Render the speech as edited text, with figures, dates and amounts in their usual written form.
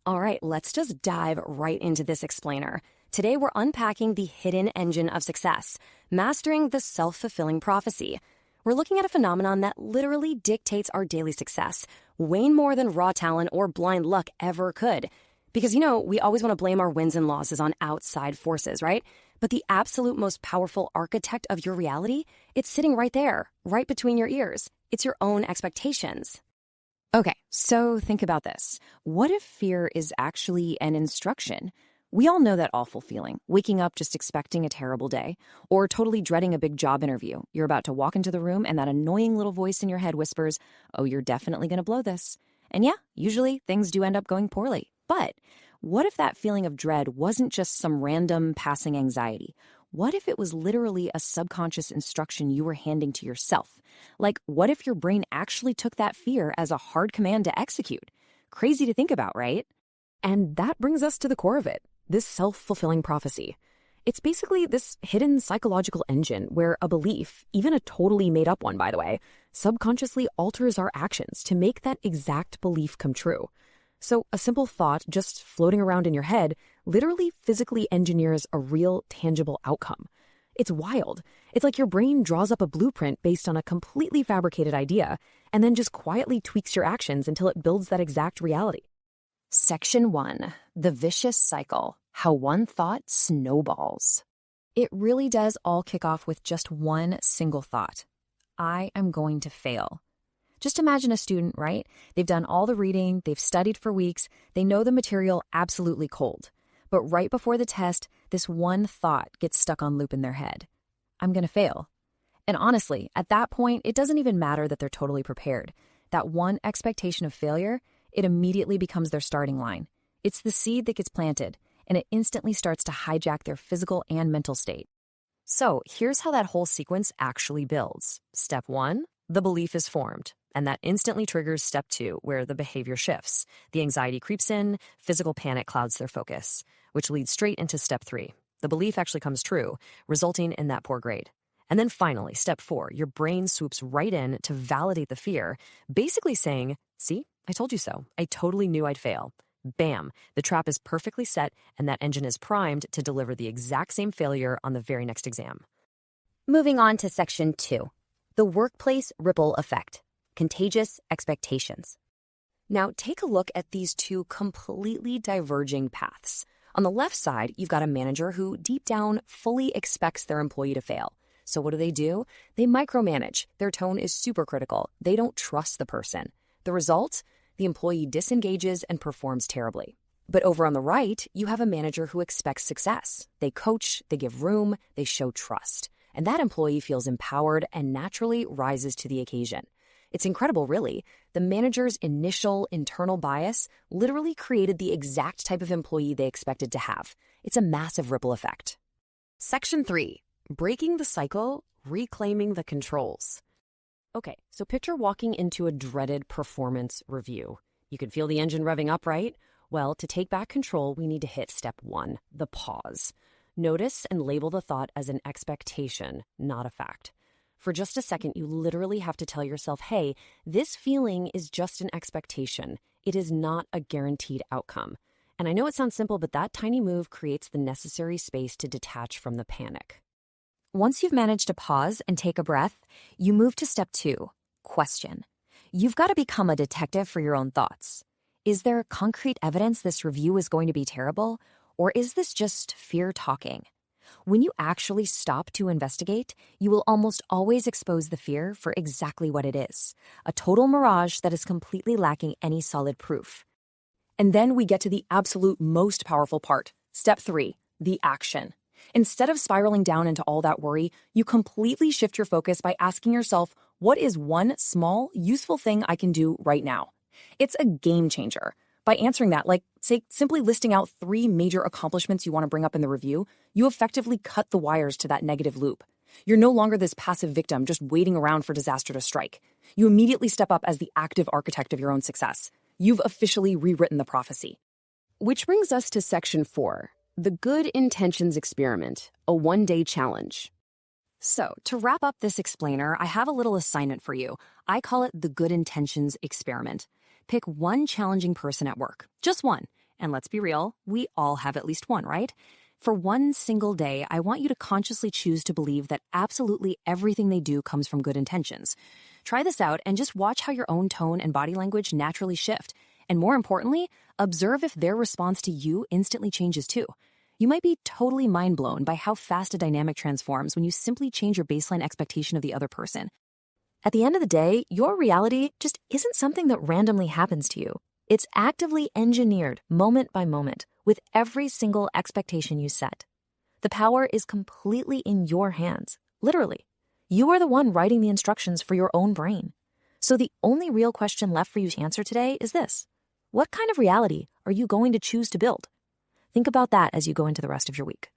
All right, let's just dive right into this explainer. Today, we're unpacking the hidden engine of success, mastering the self-fulfilling prophecy. We're looking at a phenomenon that literally dictates our daily success, way more than raw talent or blind luck ever could. Because, we always want to blame our wins and losses on outside forces, right? But the absolute most powerful architect of your reality, it's sitting right there, right between your ears. It's your own expectations. Okay, so think about this. What if fear is actually an instruction? We all know that awful feeling, waking up just expecting a terrible day, or totally dreading a big job interview. You're about to walk into the room and that annoying little voice in your head whispers, "Oh, you're definitely going to blow this." And yeah, usually things do end up going poorly. But what if that feeling of dread wasn't just some random passing anxiety? What if it was literally a subconscious instruction you were handing to yourself? Like, what if your brain actually took that fear as a hard command to execute? Crazy to think about, right? And that brings us to the core of it, this self-fulfilling prophecy. It's basically this hidden psychological engine where a belief, even a totally made-up one, by the way, subconsciously alters our actions to make that exact belief come true. So a simple thought just floating around in your head literally physically engineers a real, tangible outcome. It's wild. It's like your brain draws up a blueprint based on a completely fabricated idea and then just quietly tweaks your actions until it builds that exact reality. Section 1. The Vicious Cycle. How One Thought Snowballs. It really does all kick off with just one single thought. I am going to fail. Just imagine a student, right? They've done all the reading, they've studied for weeks, they know the material absolutely cold. But right before the test, this one thought gets stuck on loop in their head. I'm going to fail. And honestly, at that point, it doesn't even matter that they're totally prepared. That one expectation of failure, it immediately becomes their starting line. It's the seed that gets planted, and it instantly starts to hijack their physical and mental state. So here's how that whole sequence actually builds. Step 1, the belief is formed. And that instantly triggers step 2, where the behavior shifts. The anxiety creeps in, physical panic clouds their focus, which leads straight into step 3. The belief actually comes true, resulting in that poor grade. And then finally, step 4, your brain swoops right in to validate the fear, basically saying, "See, I told you so. I totally knew I'd fail." Bam, the trap is perfectly set, and that engine is primed to deliver the exact same failure on the very next exam. Moving on to section 2, the workplace ripple effect. Contagious expectations. Now, take a look at these two completely diverging paths. On the left side, you've got a manager who deep down fully expects their employee to fail. So what do? They micromanage. Their tone is super critical. They don't trust the person. The result? The employee disengages and performs terribly. But over on the right, you have a manager who expects success. They coach, they give room, they show trust. And that employee feels empowered and naturally rises to the occasion. It's incredible, really. The manager's initial internal bias literally created the exact type of employee they expected to have. It's a massive ripple effect. Section 3. Breaking the cycle, reclaiming the controls. Okay, so picture walking into a dreaded performance review. You can feel the engine revving up, right? Well, to take back control, we need to hit step 1, the pause. Notice and label the thought as an expectation, not a fact. For just a second, you literally have to tell yourself, hey, this feeling is just an expectation. It is not a guaranteed outcome. And I know it sounds simple, but that tiny move creates the necessary space to detach from the panic. Once you've managed to pause and take a breath, you move to step 2, question. You've got to become a detective for your own thoughts. Is there concrete evidence this review is going to be terrible? Or is this just fear talking? When you actually stop to investigate, you will almost always expose the fear for exactly what it is, a total mirage that is completely lacking any solid proof. And then we get to the absolute most powerful part, step 3, the action. Instead of spiraling down into all that worry, you completely shift your focus by asking yourself, what is one small, useful thing I can do right now? It's a game changer. By answering that, like, say, simply listing out 3 major accomplishments you want to bring up in the review, you effectively cut the wires to that negative loop. You're no longer this passive victim just waiting around for disaster to strike. You immediately step up as the active architect of your own success. You've officially rewritten the prophecy. Which brings us to section 4, the Good Intentions Experiment, a one-day challenge. So, to wrap up this explainer, I have a little assignment for you. I call it the Good Intentions Experiment. Pick one challenging person at work, just one, And let's be real, we all have at least one, right? For one single day, I want you to consciously choose to believe that absolutely everything they do comes from good intentions. Try this out and just watch how your own tone and body language naturally shift. And more importantly, observe if their response to you instantly changes too. You might be totally mind blown by how fast a dynamic transforms when you simply change your baseline expectation of the other person. At the end of the day, your reality just isn't something that randomly happens to you. It's actively engineered moment by moment with every single expectation you set. The power is completely in your hands, literally. You are the one writing the instructions for your own brain. So the only real question left for you to answer today is this: what kind of reality are you going to choose to build? Think about that as you go into the rest of your week.